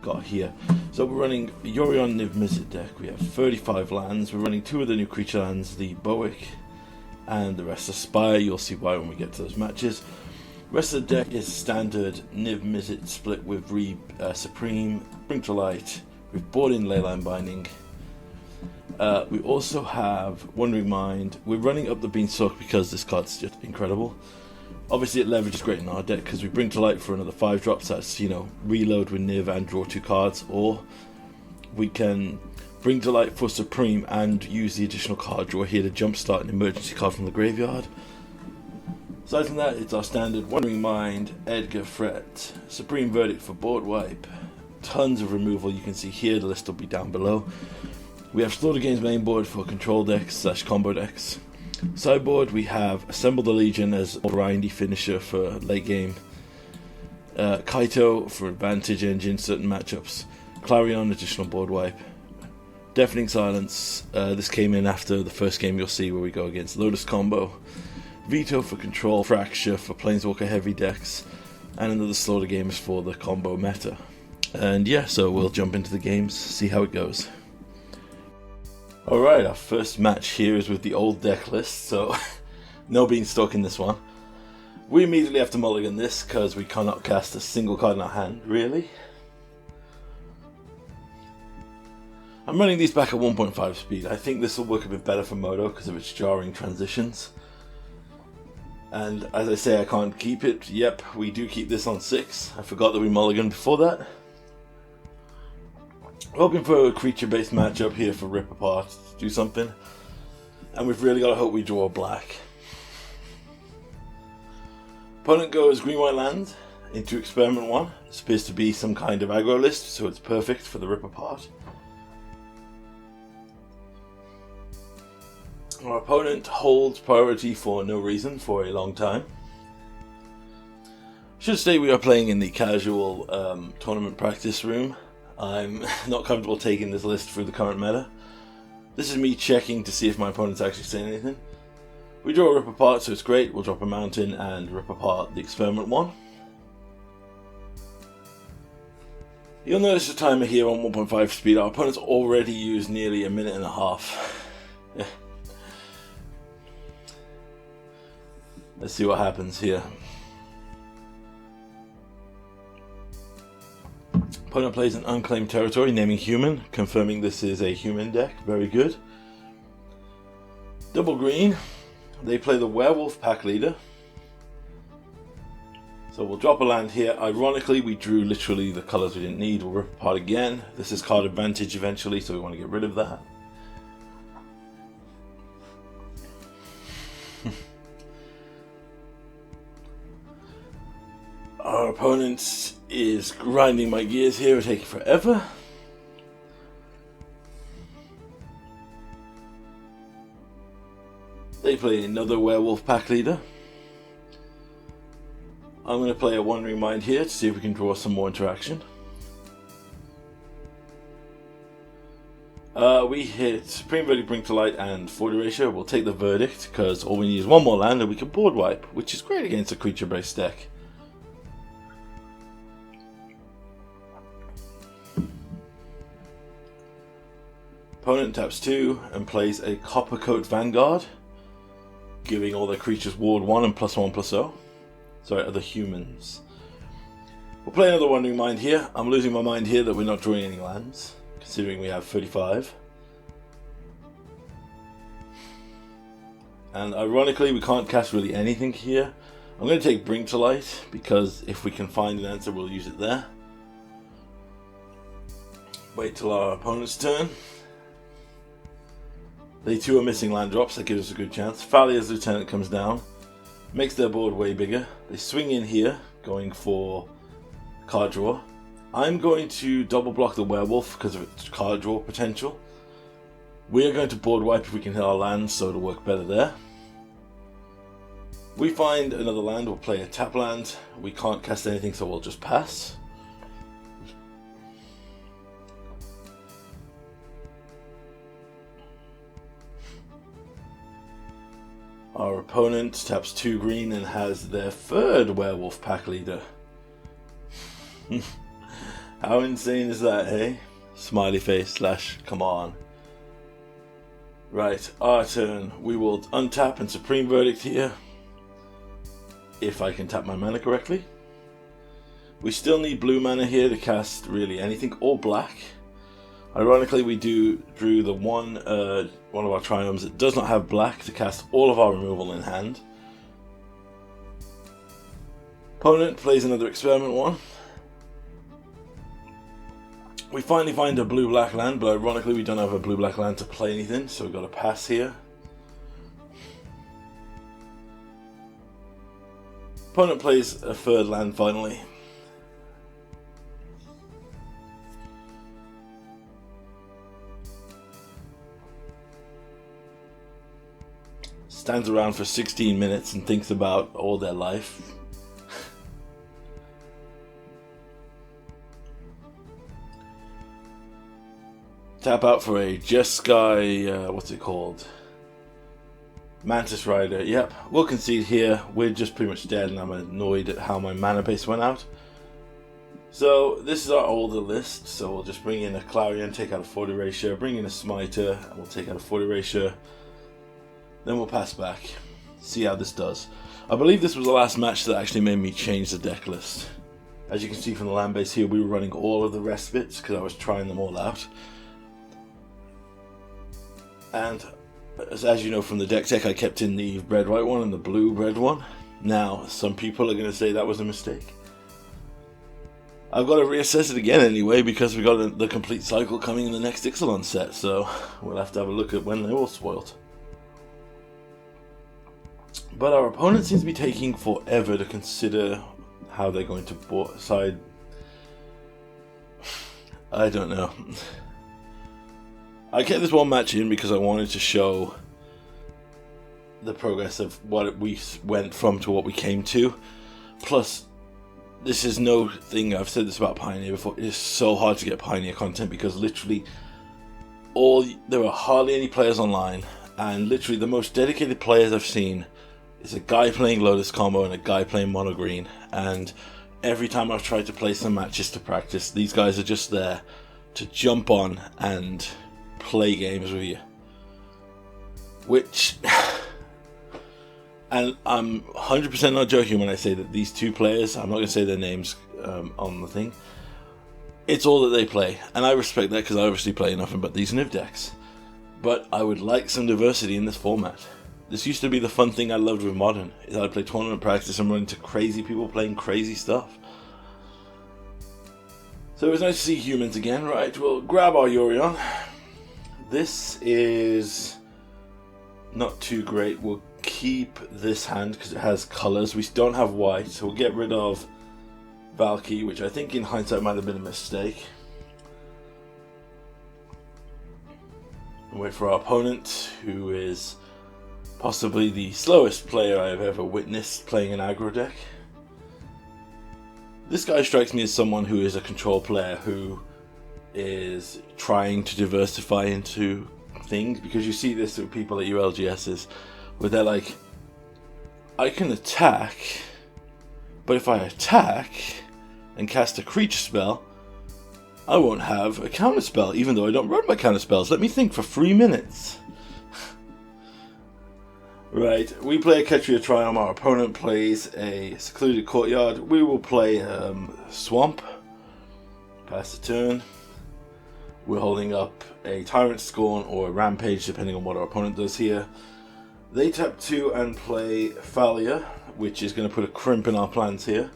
got here. So we're running a Yorion Niv-Mizzet deck. We have 35 lands. We're running 2 of the new creature lands, the Bivouac and the Restless Spire. You'll see why when we get to those matches. Rest of the deck is standard Niv-Mizzet split with Supreme, Bring to Light. We've brought in Leyline Binding. We also have Wandering Mind. We're running Up the Beanstalk because this card's just incredible. Obviously it leverages great in our deck because we Bring to Light for another 5 drops. That's, you know, reload with Niv and draw 2 cards. Or we can Bring to Light for Supreme and use the additional card draw here to jumpstart an emergency card from the graveyard. Aside from that, it's our standard Wandering Mind, Edgar Fret, Supreme Verdict for board wipe. Tons of removal, you can see here, the list will be down below. We have Slaughter Games main board for control decks / combo decks. Sideboard, we have Assemble the Legion as a grindy finisher for late game. Kaito for advantage engine, certain matchups. Clarion, additional board wipe. Deafening Silence, this came in after the first game you'll see where we go against Lotus combo. Veto for control, Fracture for Planeswalker heavy decks, and another Slaughter Games for the combo meta. And yeah, so we'll jump into the games, see how it goes. Alright, our first match here is with the old deck list, so no Beanstalk in this one. We immediately have to mulligan this because we cannot cast a single card in our hand, really. I'm running these back at 1.5 speed. I think this will work a bit better for Moto because of its jarring transitions. And as I say, I can't keep it. Yep, we do keep this on 6. I forgot that we mulliganed before that. Hoping for a creature-based matchup here for Rip Apart to do something. And we've really got to hope we draw a black. Opponent goes green-white land into Experiment 1. This appears to be some kind of aggro list, so it's perfect for the Rip Apart. Our opponent holds priority for no reason for a long time. Should say we are playing in the casual tournament practice room. I'm not comfortable taking this list through the current meta. This is me checking to see if my opponent's actually saying anything. We draw a Rip Apart, so it's great. We'll drop a mountain and Rip Apart the Experiment 1. You'll notice the timer here on 1.5 speed. Our opponent's already used nearly a minute and a half. Yeah. Let's see what happens here. Opponent plays an unclaimed territory, naming human, confirming this is a human deck. Very good. Double green. They play the Werewolf Pack Leader. So we'll drop a land here. Ironically, we drew literally the colors we didn't need. We'll Rip Apart again. This is card advantage eventually, so we want to get rid of that. Our opponent is grinding my gears here, taking forever. They play another Werewolf Pack Leader. I'm going to play a Wandering Mind here to see if we can draw some more interaction. We hit Supreme Verdict, Bring to Light, and Thought Erasure. We'll take the Verdict because all we need is one more land and we can board wipe, which is great against a creature-based deck. Opponent taps 2 and plays a Coppercoat Vanguard, giving all their creatures ward 1 and +1/+0. Sorry, other humans. We'll play another Wandering Mind here. I'm losing my mind here that we're not drawing any lands, considering we have 35. And ironically, we can't cast really anything here. I'm going to take Bring to Light, because if we can find an answer, we'll use it there. Wait till our opponent's turn. They too are missing land drops, that gives us a good chance. Thalia's Lieutenant comes down, makes their board way bigger. They swing in here, going for card draw. I'm going to double block the Werewolf because of its card draw potential. We are going to board wipe if we can hit our lands, so it'll work better there. We find another land, we'll play a tap land. We can't cast anything, so we'll just pass. Our opponent taps 2 green and has their third Werewolf Pack Leader. How insane is that, hey? Smiley face slash come on. Right, our turn. We will untap and Supreme Verdict here. If I can tap my mana correctly. We still need blue mana here to cast really anything, or black. Ironically, we drew the one of our Triomes that does not have black to cast all of our removal in hand. Opponent plays another Experiment one. We finally find a blue-black land, but ironically we don't have a blue-black land to play anything, so we've got to pass here. Opponent plays a third land finally. Stands around for 16 minutes and thinks about all their life. Tap out for a Jeskai, what's it called? Mantis Rider. Yep, we'll concede here. We're just pretty much dead and I'm annoyed at how my mana base went out. So this is our older list, so we'll just bring in a Clarion, take out a Thought Erasure, bring in a Smiter, and we'll take out a Thought Erasure. Then we'll pass back, see how this does. I believe this was the last match that actually made me change the deck list. As you can see from the land base here, we were running all of the Respites because I was trying them all out. And as you know from the deck, I kept in the red white one and the blue red one. Now, some people are going to say that was a mistake. I've got to reassess it again anyway because we got the complete cycle coming in the next Ixalan set, so we'll have to have a look at when they're all spoiled. But our opponent seems to be taking forever to consider how they're going to side. I don't know. I kept this one match in because I wanted to show the progress of what we went from to what we came to. Plus, this is no thing, I've said this about Pioneer before, it is so hard to get Pioneer content because literally there are hardly any players online, and literally the most dedicated players I've seen is a guy playing Lotus Combo and a guy playing Mono Green, and every time I've tried to play some matches to practice, these guys are just there to jump on and play games with you, which and I'm 100% not joking when I say that these two players, I'm not going to say their names on the thing, it's all that they play, and I respect that because I obviously play nothing but these Niv decks, but I would like some diversity in this format. This used to be the fun thing I loved with Modern, is I'd play tournament practice and run into crazy people playing crazy stuff. So it was nice to see humans again. Right, we'll grab our Yorion. This is not too great. We'll keep this hand because it has colours. We don't have white, so we'll get rid of Valky, which I think in hindsight might have been a mistake. And wait for our opponent, who is possibly the slowest player I have ever witnessed playing an aggro deck. This guy strikes me as someone who is a control player who is trying to diversify into things, because you see this with people at your LGSs where they're like, I can attack, but if I attack and cast a creature spell, I won't have a counter spell, even though I don't run my counter spells. Let me think for 3 minutes. Right, we play a Ketria Triome, our opponent plays a Secluded Courtyard. We will play Swamp, pass the turn. We're holding up a Tyrant Scorn or a Rampage, depending on what our opponent does here. They tap 2 and play Thalia, which is going to put a crimp in our plans here.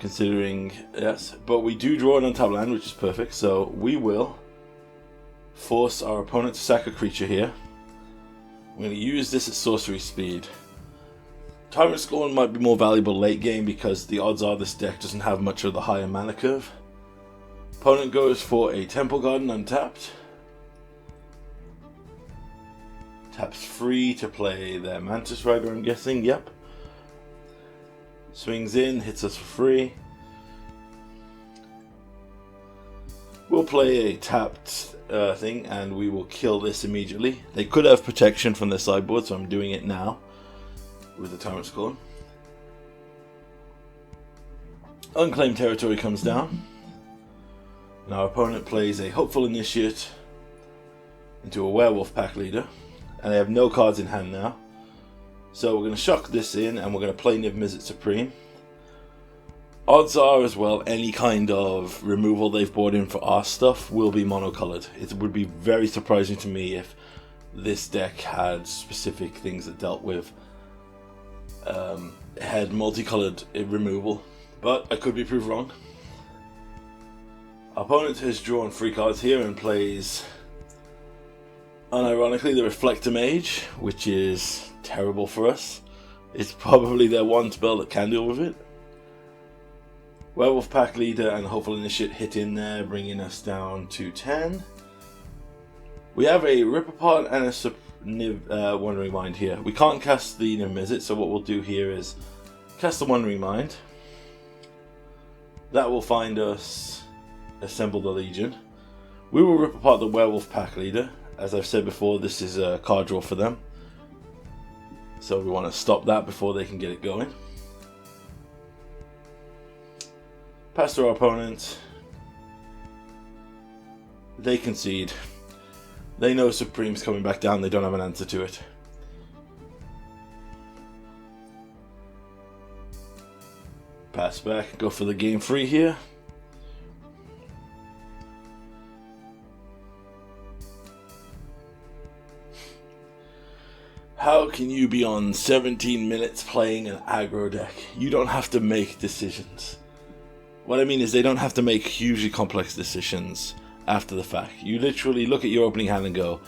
Considering, yes, but we do draw an untapped land, which is perfect, so we will force our opponent to sack a creature here. We're going to use this at sorcery speed. Tyrant Scorn might be more valuable late game because the odds are this deck doesn't have much of the higher mana curve. Opponent goes for a Temple Garden untapped. Taps 3 to play their Mantis Rider, I'm guessing, yep. Swings in, hits us for free. We'll play a tapped thing and we will kill this immediately. They could have protection from their sideboard, so I'm doing it now with the Tyrant Scorn. Unclaimed territory comes down. And our opponent plays a Hopeful Initiate into a Werewolf Pack Leader. And they have no cards in hand now. So we're going to shock this in and we're going to play Niv-Mizzet Supreme. Odds are as well any kind of removal they've brought in for our stuff will be monocolored. It would be very surprising to me if this deck had specific things that dealt with had multicolored removal, but I could be proved wrong. Our opponent has drawn 3 cards here and plays, unironically, the Reflector Mage, which is terrible for us. It's probably their one spell that can deal with it. Werewolf Pack Leader and Hopeful Initiate hit in there, bringing us down to 10. We have a Rip Apart and a Wandering Mind here. We can't cast the Niv-Mizzet, so what we'll do here is cast the Wandering Mind. That will find us Assemble the Legion. We will Rip Apart the Werewolf Pack Leader. As I've said before, this is a card draw for them. So we want to stop that before they can get it going. Pass to our opponent. They concede. They know Supreme's coming back down, they don't have an answer to it. Pass back, go for the game free here. How can you be on 17 minutes playing an aggro deck? You don't have to make decisions. What I mean is they don't have to make hugely complex decisions after the fact. You literally look at your opening hand and go,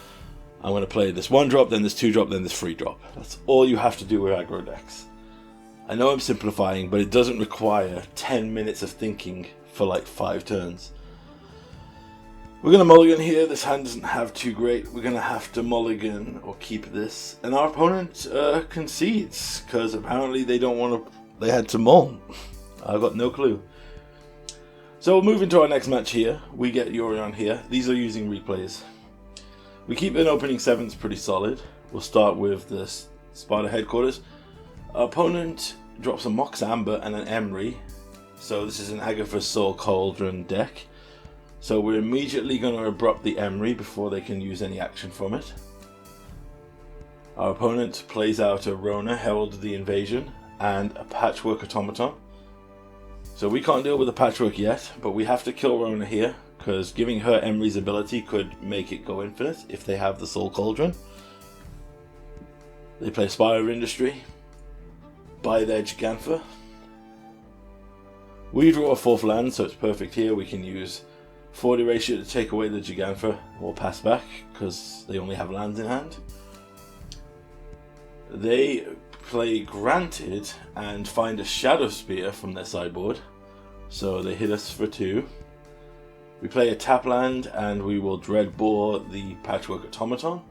I'm going to play this 1-drop, then this 2-drop, then this 3-drop. That's all you have to do with aggro decks. I know I'm simplifying, but it doesn't require 10 minutes of thinking for like 5 turns. We're going to mulligan here. This hand doesn't have too great. We're going to have to mulligan or keep this. And our opponent concedes, because apparently they don't want to... They had to mull. I've got no clue. So we'll move into our next match here. We get Yorion here. These are using replays. We keep an opening 7s pretty solid. We'll start with the Sparta headquarters. Our opponent drops a Mox Amber and an Emery. So this is an Agatha's Soul Cauldron deck. So we're immediately going to abrupt the Emery before they can use any action from it. Our opponent plays out a Rona, Herald of the Invasion, and a Patchwork Automaton. So we can't deal with the Patchwork yet, but we have to kill Rona here, because giving her Emery's ability could make it go infinite if they have the Soul Cauldron. They play Spire of Industry, buy their Gigantha. We draw a 4th land, so it's perfect here. We can use Thought Erasure to take away the Gigantha, or pass back, because they only have lands in hand. They play Granted and find a Shadow Spear from their sideboard, so they hit us for 2. We play a tap land and we will Dreadbore the Patchwork Automaton.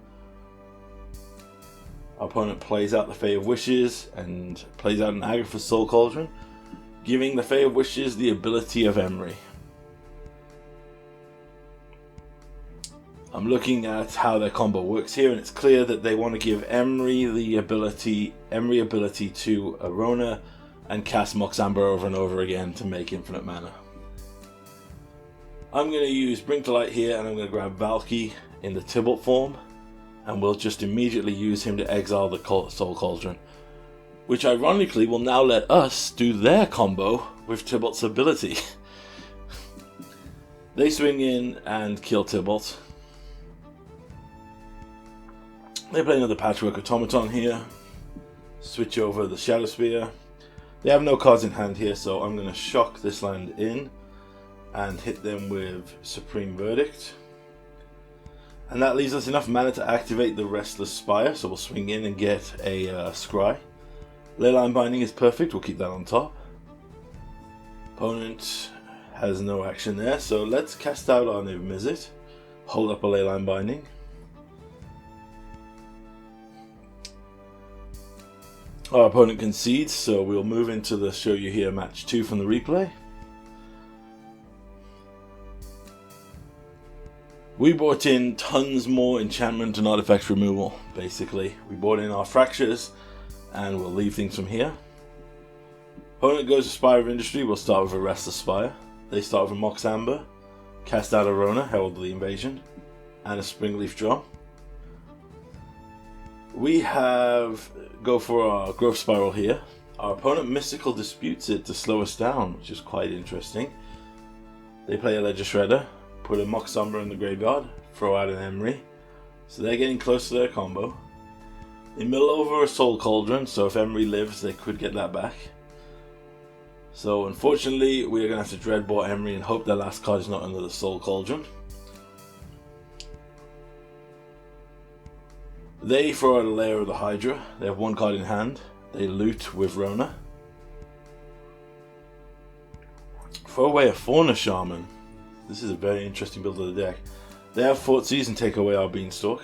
Our opponent plays out the Fae of Wishes and plays out an Agatha's Soul Cauldron, giving the Fae of Wishes the ability of Emery. I'm looking at how their combo works here, and it's clear that they want to give Emery the ability to Arona and cast Mox Amber over and over again to make infinite mana. I'm going to use Bring to Light here, and I'm going to grab Valky in the Tibalt form, and we'll just immediately use him to exile the Soul Cauldron, which ironically will now let us do their combo with Tibalt's ability. They swing in and kill Tibalt. They play another Patchwork Automaton here. Switch over the Shadow Spear. They have no cards in hand here, so I'm going to shock this land in and hit them with Supreme Verdict. And that leaves us enough mana to activate the Restless Spire, so we'll swing in and get a Scry. Leyline Binding is perfect, we'll keep that on top. Opponent has no action there, so let's cast out our Niv-Mizzet. Hold up a Leyline Binding. Our opponent concedes, so we'll move into the Show You Here match 2 from the replay. We brought in tons more enchantment and artifact removal, basically. We brought in our Fractures, and we'll leave things from here. Opponent goes to Spire of Industry. We'll start with a Restless Spire. They start with a Mox Amber, cast out a Rona, Herald of the Invasion, and a Springleaf Drum. We go for our Growth Spiral here. Our opponent Mystical disputes it to slow us down, which is quite interesting. They play a Ledger Shredder, put a Mox Amber in the graveyard, throw out an Emery. So they're getting close to their combo. They mill over a Soul Cauldron, so if Emery lives, they could get that back. So unfortunately, we're going to have to Dreadbore Emery and hope their last card is not under the Soul Cauldron. They throw out a Lair of the Hydra. They have one card in hand. They loot with Rona. Throw away a Fauna Shaman. This is a very interesting build of the deck. They have Thoughtseize and take away our Beanstalk.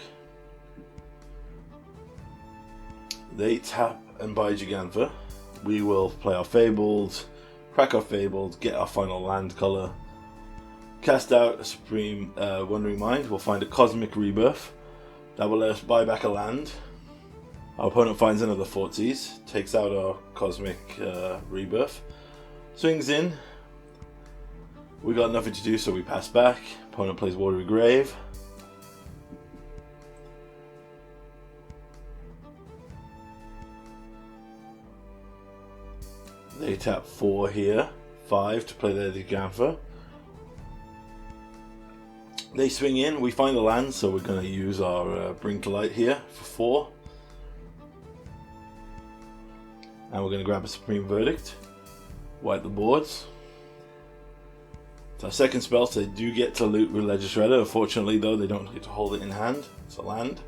They tap and buy Gigantha. We will play our Fabled, crack our Fabled, get our final land color, cast out a Supreme Wandering Mind. We'll find a Cosmic Rebirth. That will let us buy back a land. Our opponent finds another Thoughtseize, takes out our Cosmic Rebirth, swings in. We got nothing to do, so we pass back. Opponent plays Watery Grave. They tap 4 here, 5 to play their Gigantha. They swing in, we find a land, so we're going to use our Bring to Light here for 4. And we're going to grab a Supreme Verdict, wipe the boards. It's our second spell, so they do get to loot with Ledger Shredder. Unfortunately though, they don't get to hold it in hand. It's a land.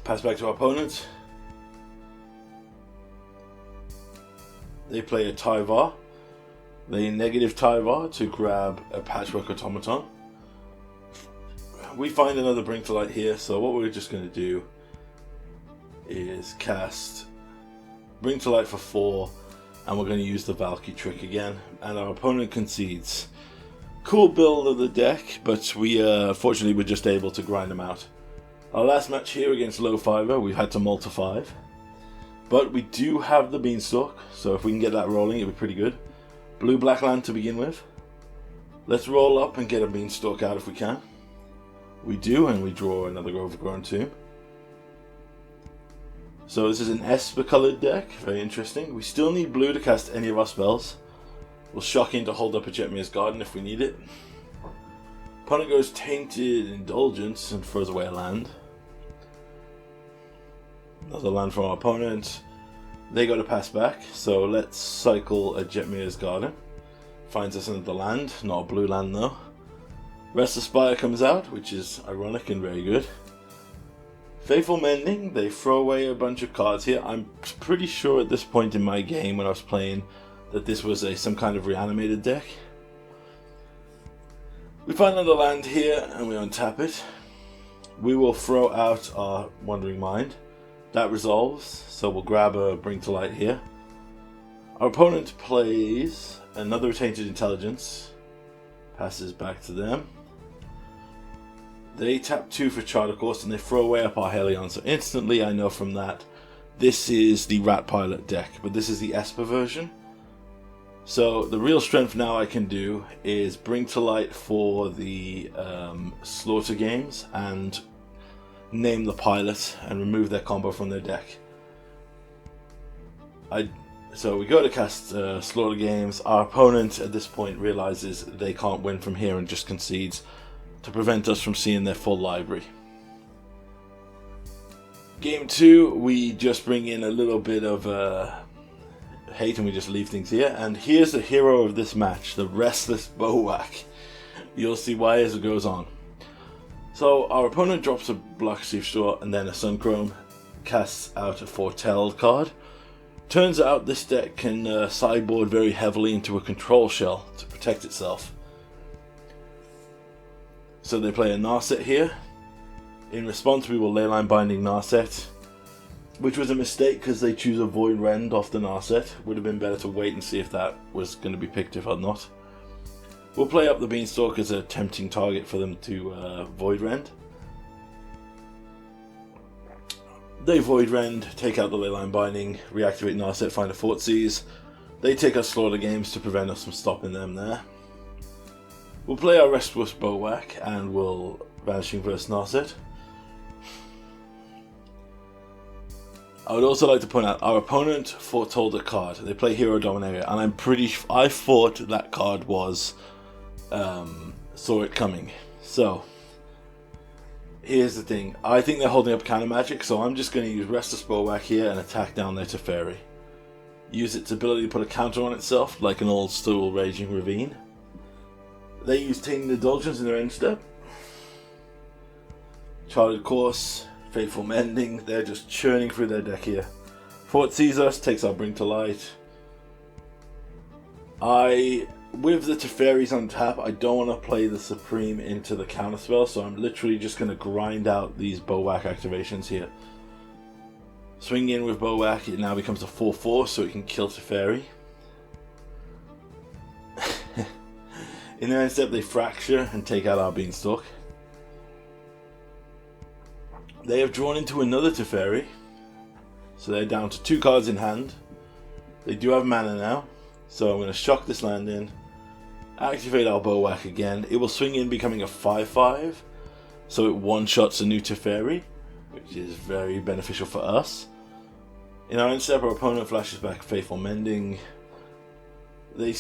Pass back to our opponent. They play a Tyvar. They negative Tyvar to grab a Patchwork Automaton. We find another Bring to Light here, so what we're just going to do is cast Bring to Light for 4, and we're going to use the Valkyrie trick again, and our opponent concedes. Cool build of the deck, but we unfortunately were just able to grind them out. Our last match here against Low Fiver, we've had to mull to 5. But we do have the Beanstalk, so if we can get that rolling, it'll be pretty good. Blue-black land to begin with. Let's roll up and get a Beanstalk out if we can. We do, and we draw another Overgrown Tomb. So this is an Esper coloured deck, very interesting. We still need blue to cast any of our spells. We'll shock in to hold up a Jetmir's Garden if we need it. Opponent goes Tainted Indulgence and throws away a land. Another land from our opponent. They go to pass back, so let's cycle a Jetmir's Garden. Finds us another land, not a blue land though. Restless Spire comes out, which is ironic and very good. Faithful Mending, they throw away a bunch of cards here. I'm pretty sure at this point in my game when I was playing that this was some kind of reanimated deck. We find another land here and we untap it. We will throw out our Wandering Mind. That resolves, so we'll grab a Bring to Light here. Our opponent plays another Tainted Intelligence. Passes back to them. They tap 2 for Charter Course and they throw away up our Helion. So instantly I know from that this is the Rat Pilot deck, but this is the Esper version. So the real strength now I can do is Bring to Light for the Slaughter games and name the pilot and remove their combo from their deck. So we go to cast Slaughter games. Our opponent at this point realizes they can't win from here and just concedes to prevent us from seeing their full library. Game 2, we just bring in a little bit of hate and we just leave things here. And here's the hero of this match, the Restless Bivouac. You'll see why as it goes on. So our opponent drops a Black Sea Store and then a Sunchrome, casts out a Foretelled card. Turns out this deck can sideboard very heavily into a Control Shell to protect itself. So they play a Narset here. In response we will Leyline Binding Narset, which was a mistake because they choose a Void Rend off the Narset. Would have been better to wait and see if that was going to be picked if or not. We'll play Up the Beanstalk as a tempting target for them to Void Rend. They Void Rend, take out the Leyline Binding, reactivate Narset, find a Thoughtseize. They take our Slaughter Games to prevent us from stopping them there. We'll play our Restless Bivouac and we'll Vanishing Verse Narset. I would also like to point out our opponent foretold a card. They play Hero Dominaria, and I thought that card was saw it coming. So here's the thing. I think they're holding up counter magic, so I'm just going to use Restless Bivouac here and attack down their Teferi. Use its ability to put a counter on itself, like an old school Raging Ravine. They use Tainted Indulgence in their end step. Charted Course, Faithful Mending, they're just churning through their deck here. Thoughtseize us, takes our Bring to Light. With the Teferis on tap, I don't want to play the Supreme into the counterspell, so I'm literally just going to grind out these Bivouac activations here. Swing in with Bivouac, it now becomes a 4/4, so it can kill Teferi. In their end step, they Fracture and take out our Beanstalk. They have drawn into another Teferi, so they're down to 2 cards in hand. They do have mana now, so I'm going to shock this land in, activate our Bivouac again. It will swing in, becoming a 5/5, so it one-shots a new Teferi, which is very beneficial for us. In our end step, our opponent flashes back Faithful Mending. They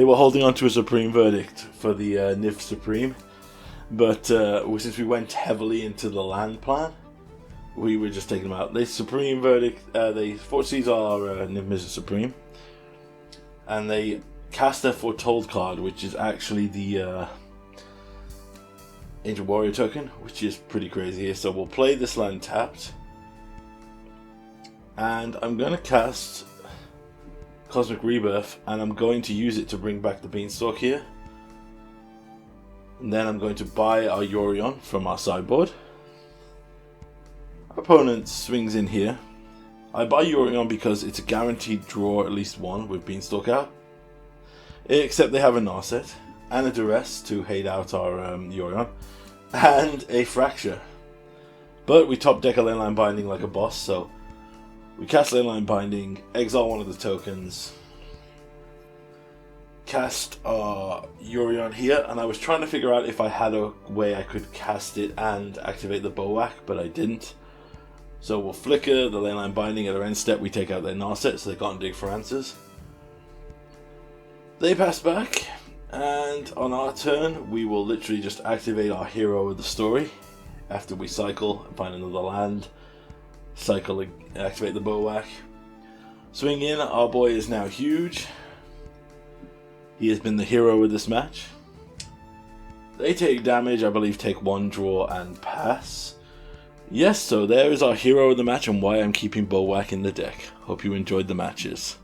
were holding on to a Supreme Verdict for the Niv Supreme. But since we went heavily into the land plan, we were just taking them out. They Supreme Verdict, they Thoughtseize our Niv-Mizzet Supreme, and they cast their Foretold card, which is actually the Ancient Warrior token, which is pretty crazy here. So we'll play this land tapped, and I'm going to cast Cosmic Rebirth, and I'm going to use it to bring back the Beanstalk here. And then I'm going to buy our Yorion from our sideboard. Our opponent swings in here. I buy Yorion because it's a guaranteed draw at least one with Beanstalk out. Except they have a Narset and a Duress to hate out our Yorion. And a Fracture. But we top deck a Leyline Binding like a boss, so we cast Leyline Binding, exile one of the tokens, cast our Yorion here, and I was trying to figure out if I had a way I could cast it and activate the Bivouac, but I didn't. So we'll flicker the Leyline Binding at our end step, we take out their Narset so they can't dig for answers. They pass back, and on our turn we will literally just activate our hero of the story after we cycle and find another land. Cycle, activate the Bivouac. Swing in, our boy is now huge. He has been the hero of this match. They take damage, I believe take 1 draw and pass. Yes, so there is our hero of the match and why I'm keeping Bivouac in the deck. Hope you enjoyed the matches.